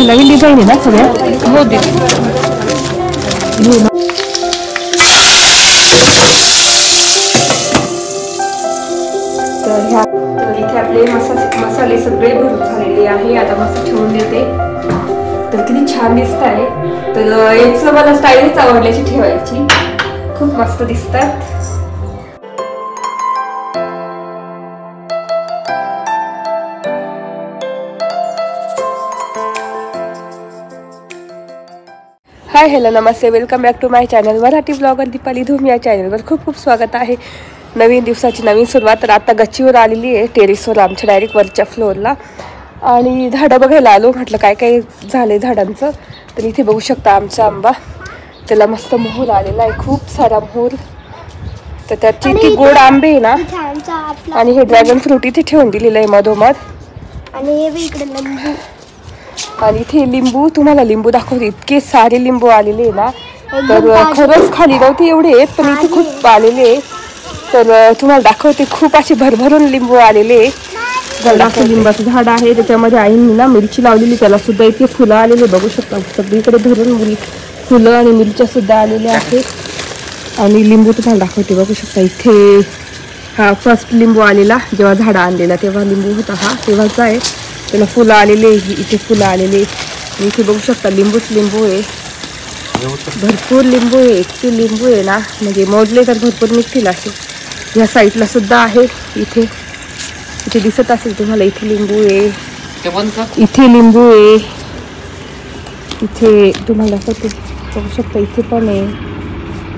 नवीन design आहे ना सगळ्या? हो दे. तर इथे आपले मसाले सगळे भरून झालेले आहे. आता मस्त ठेवून देते. तर किती छान दिसत आहे. तर याचं मला स्टाईलच आवडल्याची ठेवायची. खूप मस्त दिसतात. हाय हॅलो नमस्ते, welcome back to my channel Marathi blogger Deepali Dhoom. या चॅनलवर खूप खूप स्वागत आहे. नवीन दिवसाची नवीन सुरुवात. तर आता गच्चीवर आलेली आहे, टेरेसवर आमच्या डायरेक्ट वरच्या फ्लोअरला. आणि झाडं बघायला आलो. म्हटलं काय काय झालं झाडांचं. तर इथे बघू शकता आमचा आंबा, त्याला मस्त मोहर आलेला आहे, खूप सारा मोहर. तर त्याची इतकी गोड आंबे आहे ना. आणि हे ड्रॅगन फ्रूट इथे ठेवून दिलेलं आहे मधोमध. आणि इथे लिंबू, तुम्हाला लिंबू दाखवते. इतके सारे लिंबू आलेले आहे ना. तर खरंच खाली नव्हते एवढे, पण इथे खूप आलेले. तर तुम्हाला दाखवते, खूप असे भरभरून लिंबू आलेले. गडाचं लिंबाचं झाड आहे, त्याच्यामध्ये आईंनी ना मिरची लावलेली, त्याला सुद्धा इतके फुलं आलेले बघू शकता. सगळीकडे भरून फुलं आणि मिरच्या सुद्धा आलेल्या आहेत. आणि लिंबू तुम्हाला दाखवते, बघू शकता. इथे हा फर्स्ट लिंबू आलेला जेव्हा झाडं आणलेला तेव्हा लिंबू होता हा, तेव्हाचा आहे. त्याला फुलं आलेले, इथे फुलं आलेले. इथे बघू शकता लिंबूच लिंबू आहे, भरपूर लिंबू आहे. इतके लिंबू आहे ना, म्हणजे मोजले तर भरपूर निघतील असे. ह्या साईडला सुद्धा आहे. इथे इथे दिसत असेल तुम्हाला, इथे लिंबू आहे, इथे लिंबू आहे. इथे तुम्हाला बघू शकता, इथे पण आहे.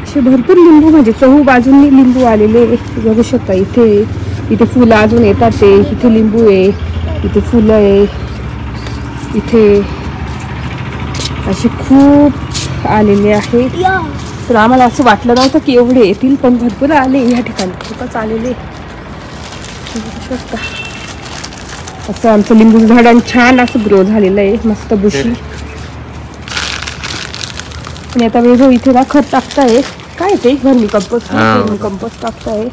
असे भरपूर लिंबू, म्हणजे चहू बाजूंनी लिंबू आलेले बघू शकता. इथे फुलं अजून येतात ते. इथे लिंबू आहे, इथे फुलं आहे. इथे असे खूप आलेले आहे. तर आम्हाला असं वाटलं नव्हतं की एवढे येतील, पण भरपूर आले या ठिकाणी, खूपच आलेले बघू शकता. असं आमचं लिंबू झाड छान असं ग्रो झालेलं आहे, मस्त बुशी. आणि आता वेगळं इथे ना खत टाकताय, काय ते व्हर्मी कंपोस्ट टाकताय.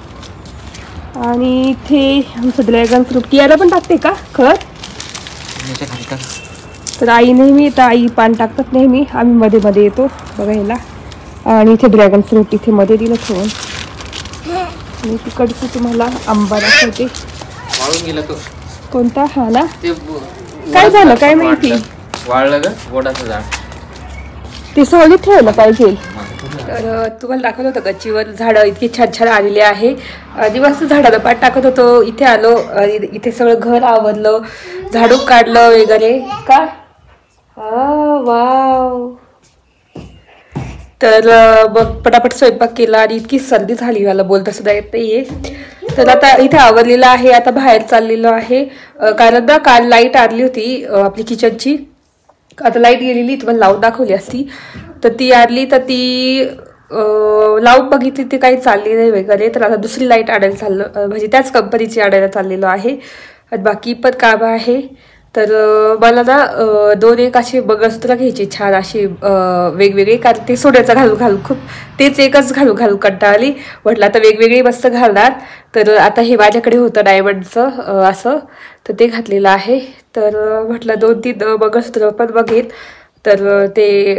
आणि इथे आमचं ड्रॅगन फ्रूट कियाला पण टाकते का खत? तर आई नेहमी येतं, आई पान टाकतात नेहमी, आम्ही मध्ये मध्ये येतो बघायला. आणि इथे ड्रॅगन फ्रूट इथे मध्ये दिलं ठेवून. आणि तिकडचं तुम्हाला आंबा दाखवते. कोणता? हा ना, काय झालं काय माहिती, ते सावलीत ठेवायला पाहिजे. तर तुम्हाला दाखवत होतं गच्चीवर झाडं इतकी छान छान आलेली आहे. दिवस झाडाला पाठ टाकत होतो, इथे आलो. इथे सगळं घर आवरलं, झाडू काढलं वगैरे का. वाव. तर मग पटापट स्वयंपाक केला आणि इतकी सर्दी झाली, मला बोलता सुद्धा येत नाहीये. तर आता इथे आवरलेलं आहे, आता बाहेर चाललेलो आहे. कारण ना काल लाईट आली होती आपली किचनची. आता लाईट गेलेली, तुम्हाला लावून दाखवली असती. तर ती आली, तर ती लावून बघितली, ती काही चालली नाही वगैरे. तर आता दुसरी लाईट आणायला चाललं, म्हणजे त्याच कंपनीची आणायला चाललेलो आहे. बाकी पण काम आहे. तर मला ना 2-1 असे मंगळसूत्र घ्यायचे छान असे वेगवेगळे, कारण ते सोन्याचं घालून खूप, तेच एकच घालून कंटाळली. म्हटलं आता वेगवेगळे मस्त घालणार. तर आता हे माझ्याकडे होतं डायमंडचं असं, तर ते घातलेलं आहे. तर म्हटलं 2-3 मंगळसूत्र पण बघेन. तर ते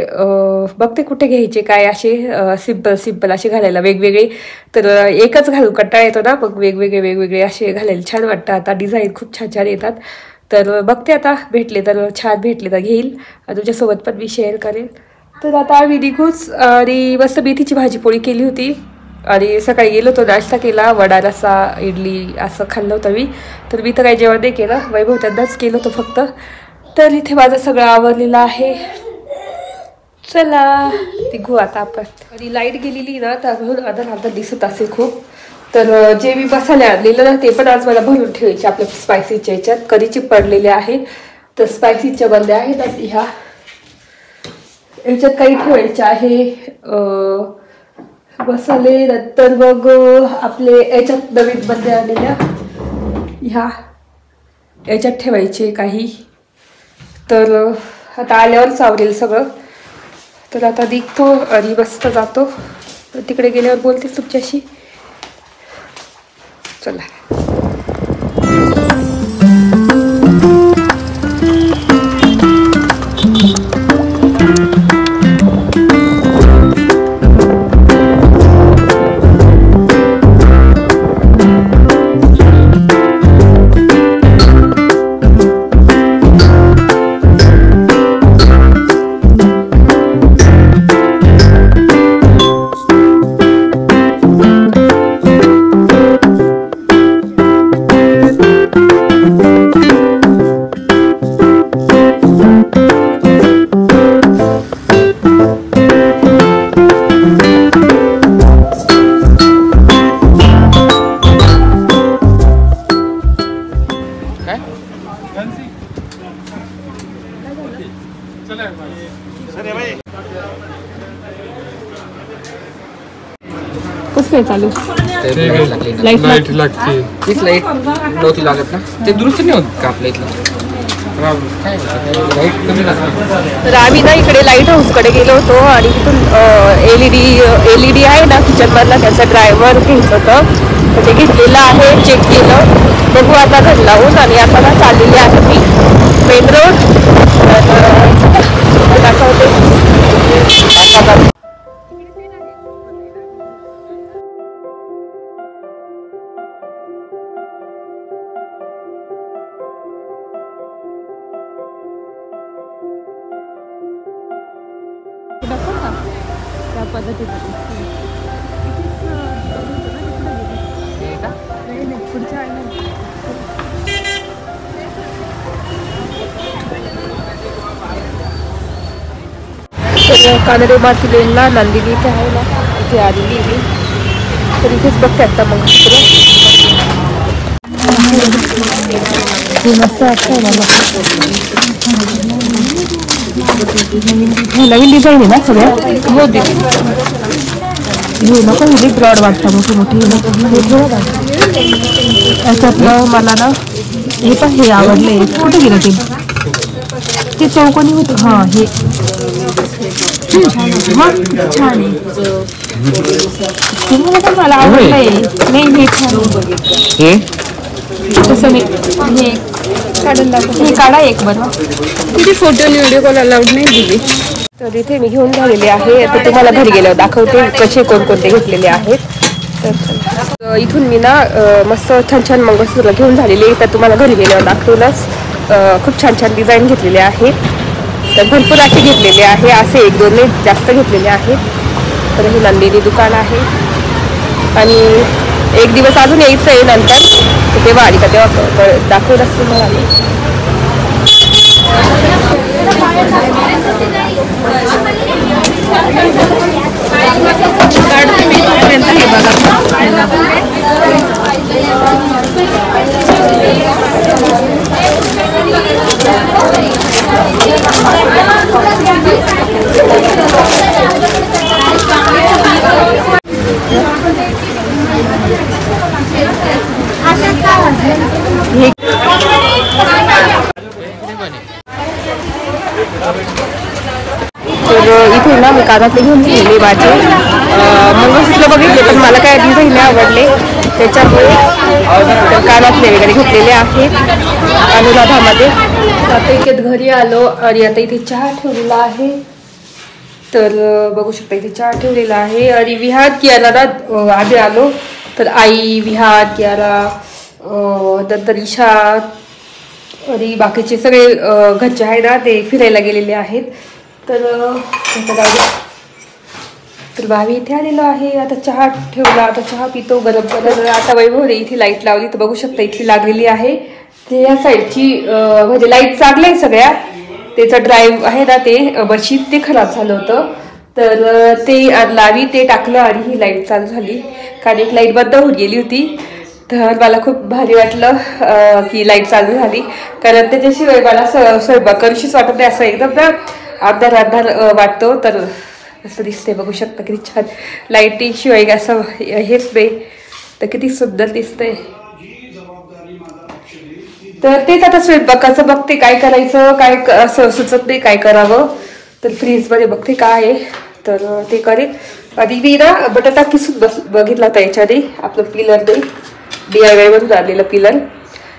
बघते कुठे घ्यायचे काय, असे सिंपल असे घालायला वेगवेगळे. तर एकच घालून कंटाळा येतो ना, मग वेगवेगळे असे घालायला छान वाटतं. आता डिझाईन खूप छान छान येतात. तर बघते आता, भेटले तर छान, भेटले तर घेईल, तुमच्यासोबत पण मी शेअर करेल. तर आता आम्ही निघूच. आणि मस्त मेथीची भाजी पोळी केली होती. आणि सकाळी गेलो होतो, नाश्ता केला, वडा रस्सा इडली असं खाल्लं होतं मी. तर मी तर काही जेवण नाही केलं, वैभव त्यांनाच केलं होतं फक्त. तर इथे माझं सगळं आवरलेलं आहे. चला निघू आता आपण. आणि लाईट गेलेली ना, तर अर्धा दिसत असेल खूप. तर जे मी मसाले आणलेलं ना, ते पण आज मला भरून ठेवायचे आपल्या स्पायसीच्या ह्याच्यात. कधीचे पडलेले आहे, तर स्पायसीच्या बंद्या आहेत ना ह्या, याच्यात काही ठेवायचे आहे मसाले. नंतर मग आपले याच्यात नवीन बंद्या आलेल्या ह्या याच्यात ठेवायचे काही. तर आता आल्यावर सावरेल सगळं. तर आता निघतो आणि मस्त जातो. तिकडे गेल्यावर बोलते तुमच्याशी. चला. काय चालू? लाईट लागते. तीच लाईट नव्हती लागत ना, ते दुरुस्त नाही होत का आपल्या इथलं? तर आम्ही ना इकडे लाईट हाऊसकडे गेलो होतो आणि तिथून एलईडी आहे ना किचनमधला, त्याचा ड्रायव्हर घ्यायचं होतं. तर ते घेतलेलं आहे, चेक केलं. बघू आता घर लावून. आणि आता ना चाललेली आहे मी मेन रोड. दाखवते. त्या पद्धतीने कानडे मार्केटला नंदिनी इथे आहे ना, इथे आलेली मी. तर इथेच बघते आता मंगळसूत्र. मस्त वाटतंय मला. नवीन डिझाईन आहे ना सगळ्या? हो दिली. हे नको, हे ब्रॉड वाटतं मोठी मोठी. याच्यातलं मला ना हे पण हे आवडले. कुठे गेलं ते चौकोनी होतं. हां हे छान आहे. तुम्हाला पण मला आवडलंय. नाही हे छान. तसं नाही, हे काढून दाखव. हे काढा एक बरं. किती फोटो आणि व्हिडिओ कॉल अलाउड नाही दिली. तर इथे मी घेऊन झालेले आहे. तर तुम्हाला घरी गेल्यावर दाखवते कसे कोणकोणते घेतलेले आहेत. तर इथून मी ना मस्त छान छान मंगळसूत्र घेऊन झालेले. तर तुम्हाला घरी गेल्यावर दाखवूनच. खूप छान छान डिझाईन घेतलेले आहेत. तर भरपूर असे घेतलेले आहे, असे एक दोन नाही जास्त घेतलेले आहेत. तर हे नंदिनी दुकान आहे. आणि एक दिवस अजून यायचं आहे नंतर, तर तेव्हा आली का तेव्हा दाखवत असतो मला आम्ही. हे बघा तर इथे ना मी कानातले घेऊन गेले माझे. मंगळसूत्र बघितले पण मला काय डिझाईन नाही आवडले, त्याच्यामुळे कानातले वगैरे घेतलेले आहेत अनुराधामध्ये. आता इथे घरी आलो आणि आता इथे चहा ठेवलेला आहे. तर बघू शकता इथे चहा ठेवलेला आहे. आणि विहार कियाला ना आधी आलो तर आई, विहार, कियाला, नंतर ईशा आणि बाकीचे सगळे घरचे आहे ना ते फिरायला गेलेले आहेत. तर भावी इथे आलेलो आहे. आता चहा ठेवला, आता चहा पितो गरम गरम. आता वैभवने इथे लाईट लावली तर बघू शकता इथे लागलेली आहे. ते या साईडची म्हणजे लाईट चांगलं आहे सगळ्या. त्याचा ड्राईव्ह आहे ना ते मशीन ते खराब झालं होतं, तर ते लावी ते टाकलं आणि ही लाईट चालू झाली. कारण एक लाईट बंद होऊन गेली होती. तर मला खूप भारी वाटलं की लाईट चालू झाली. कारण त्याच्याशिवाय मला स्वयंपाक करूशीच वाटत नाही. असं एकदम ना अंधार अंधार वाटतो. तर असं दिसते बघू शकता किती छान. लाईटीशिवाय असं हेच नाही तर किती सुंदर दिसतंय. तर तेच आता स्वयंपाकाचं बघते काय करायचं, काय असं सुचत नाही काय करावं. तर फ्रीजमध्ये बघते काय आहे तर ते करेन. आणि मी ना बटाटा किसून बघितला होता याच्याने, आपलं पिलर नाही DIY मधून आलेलं पिलर.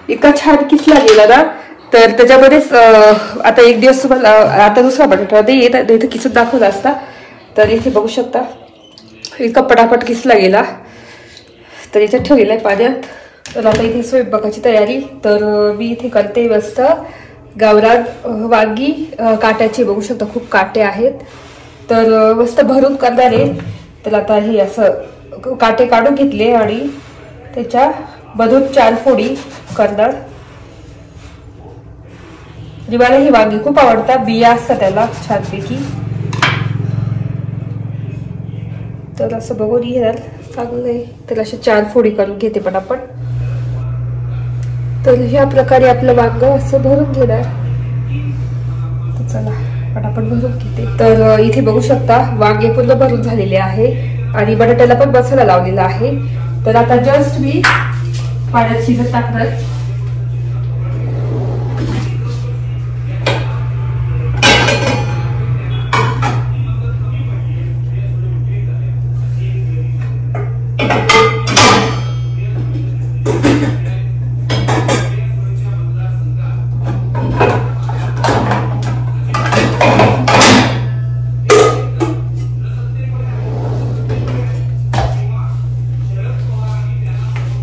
इतका छान किसला गेला ना. तर त्याच्यामध्येच आता एक दिवस तुम्हाला आता दुसरा बटाटा नाही येत इथं किसून दाखवला असता. तर इथे बघू शकता इतका पटापट किसला गेला. तर याच्यात ठेवलेला आहे पाण्यात. तर आता इथे स्वयंपाकाची तयारी. तर मी इथे करते मस्त गावरान वांगी काट्याची. बघू शकता खूप काटे आहेत. तर मस्त भरून करणार आहे. तर आता हे असं काटे काढून घेतले आणि त्याच्या मधून 4 फोडी करणार. आणि मला ही वांगी खूप आवडतात, बिया असतात त्याला छानपैकी. तर असं बघून घेणार चांगलंय. तर अशा 4 फोडी करून घेते पटापट. तर ह्या प्रकारे आपलं वांग असं भरून घेणार. तर चला पटापट भरून घेते. तर इथे बघू शकता वांगे पूर्ण भरून झालेले आहे. आणि बटाट्याला पण मसाला लावलेला आहे. तर आता जस्ट मी पाण्यात शिजत टाकणार.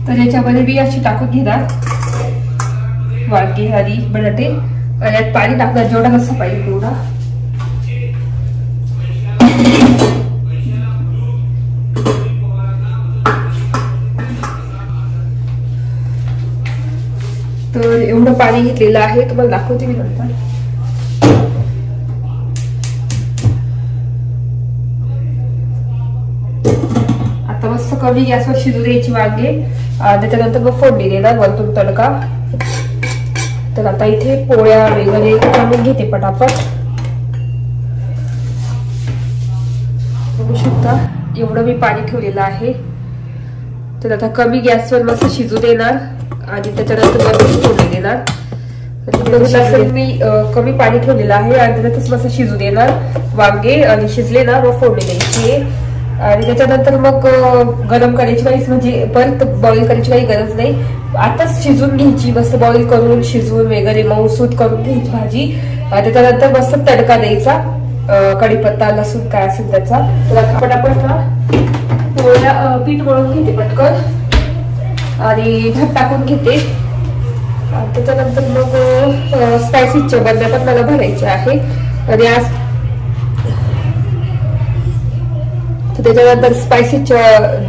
तर याच्यामध्ये मी अशी टाकून घेणार वांगी आणि बटाटे. यात पाणी टाकणार जेवढा कसं पाहिजे तेवढा. तर एवढं पाणी घेतलेलं आहे, तुम्हाला दाखवते मी नंतर. आता मस्त कमी गॅसवर शिजू द्यायची वांगे. त्याच्यानंतर मग फोडणी देणार वरतून तडका. तर आता इथे पोळ्या वगैरे काढून घेते पटापट. बघू शकता एवढं मी पाणी ठेवलेलं आहे. तर आता कमी गॅसवर मस्त शिजू देणार आणि त्याच्यानंतर मग फोडणी देणार. मी कमी पाणी ठेवलेलं आहे आणि त्याच्यातच मस्त शिजू देणार वांगे. आणि शिजले ना मग फोडणी द्यायची आहे. आणि त्याच्यानंतर मग गरम करायची काही, म्हणजे परत बॉईल करायची काही गरज नाही. आताच शिजून घ्यायची, मस्त बॉईल करून शिजवून वगैरे मऊसूत करून घ्यायची भाजी. त्याच्यानंतर मस्त तडका द्यायचा, कढीपत्ता लसूण काय असेल त्याचा. तर पटापट ना पोळ्या पीठ मळून घेते पटकन आणि भात टाकून घेते. त्याच्यानंतर मग स्पायसीच्या बंद्या पण मला भरायच्या आहे. आणि आज त्याच्यानंतर स्पायसीच्या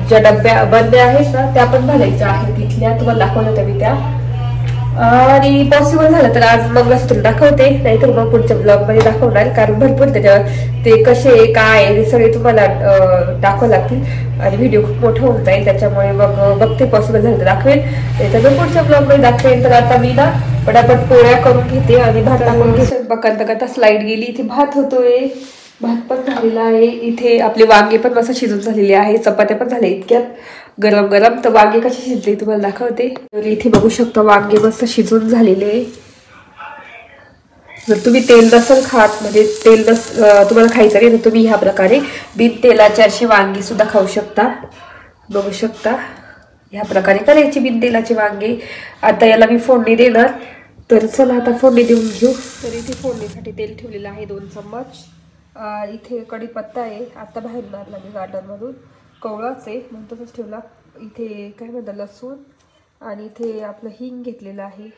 ज्या डब्या बंद्या आहेत ना त्या पण भरायच्या आहेत तिथल्या. तुम्हाला दाखवलं त्या मी त्या. आणि पॉसिबल झालं तर आज मंगळसूत्र दाखवते, नाहीतर मग पुढच्या ब्लॉग मध्ये दाखवणार. कारण भरपूर त्याच्यावर ते कसे काय हे सगळे तुम्हाला दाखवावं लागतील आणि व्हिडिओ खूप मोठा होऊन जाईल. त्याच्यामुळे मग बघते पॉसिबल झालं तर दाखवेल, त्याच्यामुळे पुढच्या ब्लॉग मध्ये दाखवेल. तर आता मी ना पटापट पोळ्या करून घेते आणि भात टाकून घेते. बघता करता स्लाइड गेली, इथे भात होतोय, भात पण झालेला आहे. इथे आपले वांगे पण मस्त शिजून झालेले आहे, चपात्या पण झाल्या इतक्यात गरम गरम. तर वांगे कसे शिजले तुम्हाला दाखवते. तर इथे बघू शकता वांगे मस्त शिजून झालेले. जर तुम्ही तेल नसेल खात, म्हणजे तेल तुम्हाला खायचं नाही तर तुम्ही ह्या प्रकारे बिन तेलाचे अशी वांगी सुद्धा खाऊ शकता. बघू शकता ह्या प्रकारे करायची बिन तेलाचे वांगे. आता याला मी फोडणी देणार. तर चला आता फोडणी देऊन घेऊ. तर इथे फोडणीसाठी तेल ठेवलेलं आहे 2 चम्मच. इथे कढीपत्ता आहे, आता बाहेर आणला मी गार्डनमधून, कवळाच आहे म्हणून तसंच ठेवला. इथे काय म्हणतात लसूण आणि इथे आपलं हिंग घेतलेलं आहे.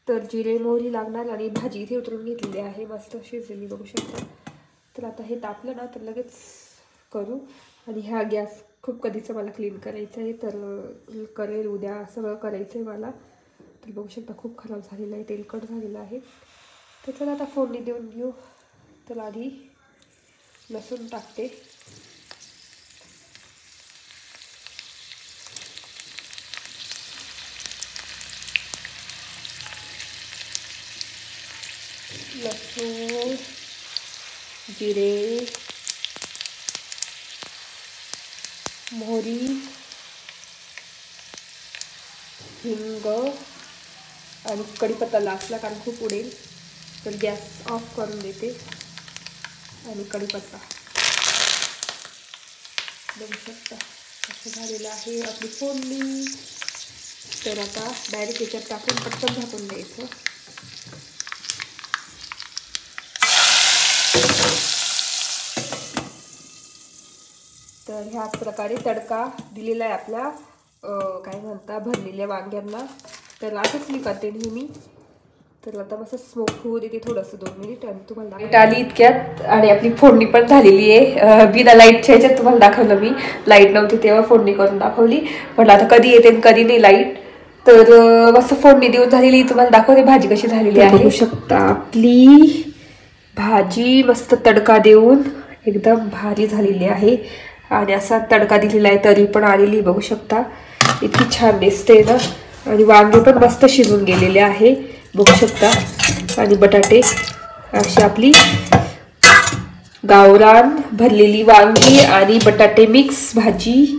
तर जिरे मोहरी लागणार आणि भाजी इथे उतरून घेतलेली आहे, मस्त शिजलेली बघू शकता. तर आता हे तापलं ना तर लगेच करू. आणि ह्या गॅस खूप कधीचं मला क्लीन करायचं आहे, तर करेल उद्या, सगळं करायचं आहे मला. तर बघू शकता खूप खराब झालेलं आहे, तेलकट झालेलं आहे. तर चला आता फोडणी देऊन घेऊ. तर आधी लसूण टाकते. लसूण, जिरे, मोहरी, हिंग आणि कढीपत्ता लास्टला कारण खूप उडेल. तर गॅस ऑफ करून देते. आणि कढीपत्ता बघू शकता असं झालेलं आहे आपली फोडणी. तर आता डायरेक्ट याच्यात टाकून पटकन झाकून द्यायचं. तर ह्या प्रकारे तडका दिलेला आहे आपल्या काय म्हणता भरलेल्या वांग्यांना. तर असंच मी करते नेहमी. तर आता मस्त स्मोक होऊ देते थोडंसं 2 मिनिट आणि तुम्हाला लाईट आली इतक्यात. आणि आपली फोडणी पण झालेली आहे. बिना लाईटच्या ह्याच्यात तुम्हाला दाखवलं मी, लाईट नव्हती तेव्हा फोडणी करून दाखवली. म्हटलं आता कधी येते कधी नाही लाईट. तर मस्त फोडणी देऊन झालेली, तुम्हाला दाखवते भाजी कशी झालेली आहे. बघू शकता आपली भाजी मस्त तडका देऊन एकदम भारी झालेली आहे. आणि असा तडका दिलेला आहे तरी पण आलेली बघू शकता, इतकी छान दिसते ना. आणि वांगे पण मस्त शिजून गेलेले आहे बघू शकता. आणि बटाटे अशी आपली गावरान भरलेली वांगी आणि बटाटे मिक्स भाजी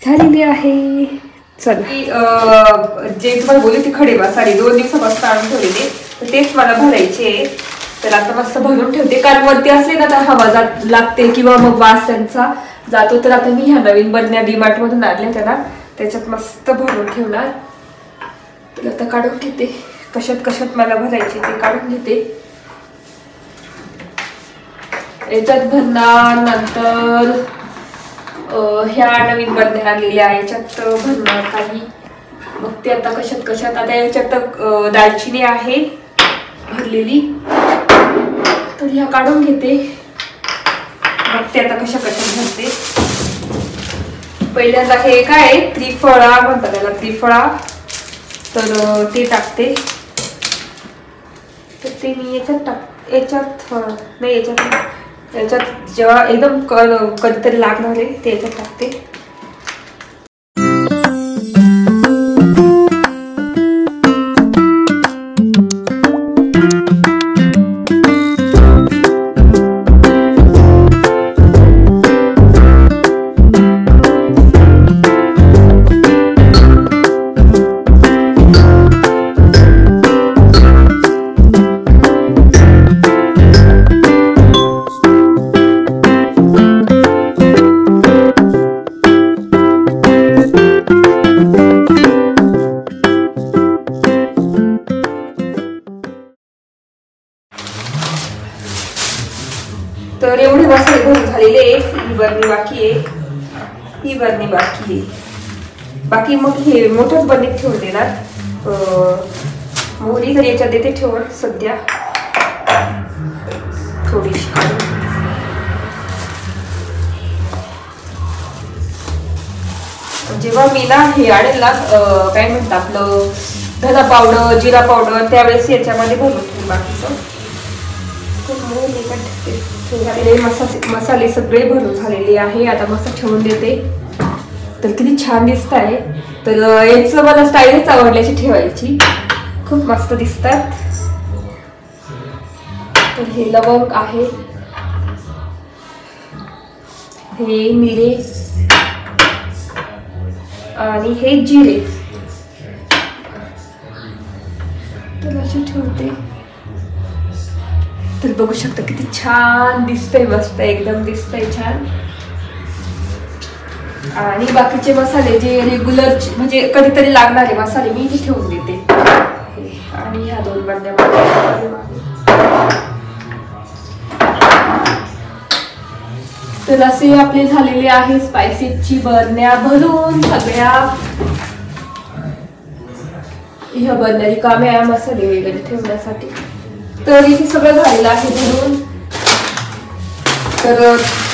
झालेली आहे. चला जे तुम्हाला बोलले ते खडे मसाले 2 दिवसापासून आणून ठेवलेले, तर तेच मला भरायचे. तर आता मस्त भरून ठेवते, कारण वरती असले ना तर हवा लागते किंवा मग वास त्यांचा जातो. तर आता मी ह्या नवीन बरण्या डीमार्ट मधून आणल्या त्याला, त्याच्यात मस्त भरून ठेवणार. तर आता काढून घेते, कशात कशात मला भरायचे ते काढून घेते. याच्यात भरणार, नंतर ह्या नवीन बरण्या आणलेल्या याच्यात भरणार काही. मग ते आता कशात कशात, आता याच्यात दालचिनी आहे भरलेली, तर ह्या काढून घेते. मग ते आता कशा कशात भरते. पहिल्यांदा हे काय त्रिफळा म्हणतात त्याला, त्रिफळा, तर ते टाकते. तर ते मी याच्यात नाही, याच्यात जेव्हा एकदम कधीतरी लागणार आहे ते याच्यात टाकते. तर एवढे मसाले भरून झालेले आहेत. ही बरणी बाकी आहे, ही बरणी बाकी आहे. बाकी मग हे मोठ्याच बरणीत ठेवून देणार. मोहरी तर याच्यात देते ठेवून सध्या थोडीशी. जेव्हा मी ना हे आणेल ना काय म्हणतात आपलं धना पावडर, जिरा पावडर, त्यावेळेस याच्यामध्ये भरून ठेवून बाकीचं. मसाले सगळे भरून झालेले आहे. आता मस्त ठेवून देते. तर किती छान दिसत आहे. तर याचं मला स्टाईलच आवडल्याची ठेवायची, खूप मस्त दिसतात. तर हे लवंग आहे, हे मिरे आणि हे जिरे, तर अशी ठेवते. तर बघू शकता किती छान दिसतंय, मस्त एकदम दिसतंय छान. आणि बाकीचे मसाले जे रेग्युलर म्हणजे कधीतरी लागणारे मसाले मी इथे ठेवून देते. आणि ह्या 2 बरण्या तर असे आपले झालेले आहे स्पायसीची बरण्या भरून सगळ्या. ह्या बरण्या रिकाम्या मसाले वगैरे ठेवण्यासाठी. तर इथे सगळं झालेलं आहे भरून. तर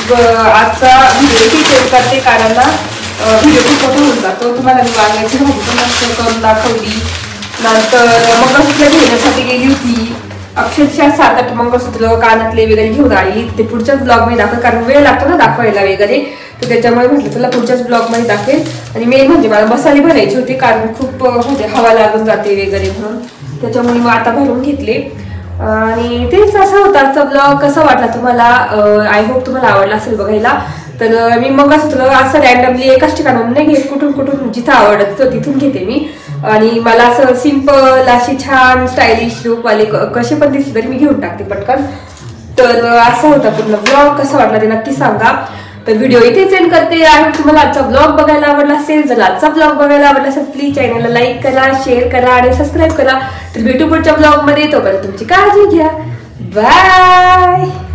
आजचा व्हिडिओ इथे शेअर करते, कारण ना व्हिडिओ खूप मोठा होऊन जातो. तुम्हाला मी वांग्याची भाजी पण मस्त करून दाखवली. नंतर मंगळसूत्र घेण्यासाठी गेली होती, अक्षरशः 7-8 मंगळसूत्र कानातले वगैरे घेऊन आली. ते पुढच्याच ब्लॉग मध्ये दाखवेल, कारण वेळ लागतो ना दाखवायला वगैरे. तर त्याच्यामुळे म्हटलं चला पुढच्याच ब्लॉग मध्ये दाखवेल. आणि मेन म्हणजे मला मसाले भरायचे होते, कारण खूप म्हणजे हवा लागून जाते वगैरे म्हणून. त्याच्यामुळे मग आता भरून घेतले. आणि तेच असा होता आजचा ब्लॉग. कसा वाटला तुम्हाला? आय होप तुम्हाला आवडला असेल बघायला. तर मी मंगळसूत्र असं रॅन्डमली एकाच ठिकाणाहून नाही घेत, कुठून कुठून जिथं आवडत तिथून घेते मी. आणि मला असं सिंपल अशी छान स्टायलिश लुकवाले कसे पण दिसले तरी मी घेऊन टाकते पटकन. तर असा होता पूर्ण ब्लॉग. कसा वाटला ते नक्की सांगा. तर व्हिडिओ इथेच एंड करते. आणि तुम्हाला आजचा ब्लॉग बघायला आवडला असेल, जर आजचा ब्लॉग बघायला आवडला असेल प्लीज चॅनलला लाईक करा, शेअर करा आणि सबस्क्राईब करा. तर भेटू पुढच्या ब्लॉग मध्ये. तोपर्यंत तुमची काळजी घ्या. बाय.